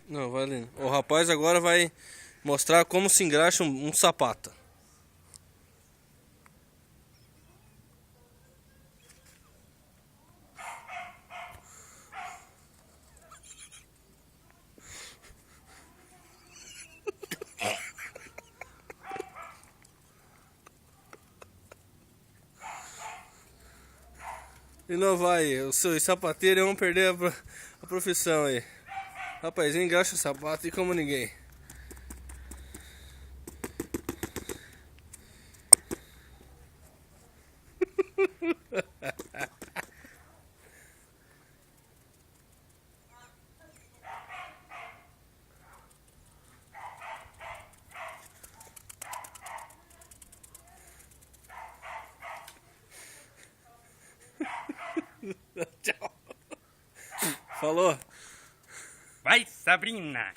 Não, vai ali. O rapaz agora vai mostrar como se engraxa um sapato. E não vai, os seus sapateiros vão perder a profissão aí. Rapazinho engraxa o sapato e como ninguém. Tchau. Falou. Vai, Sabrina!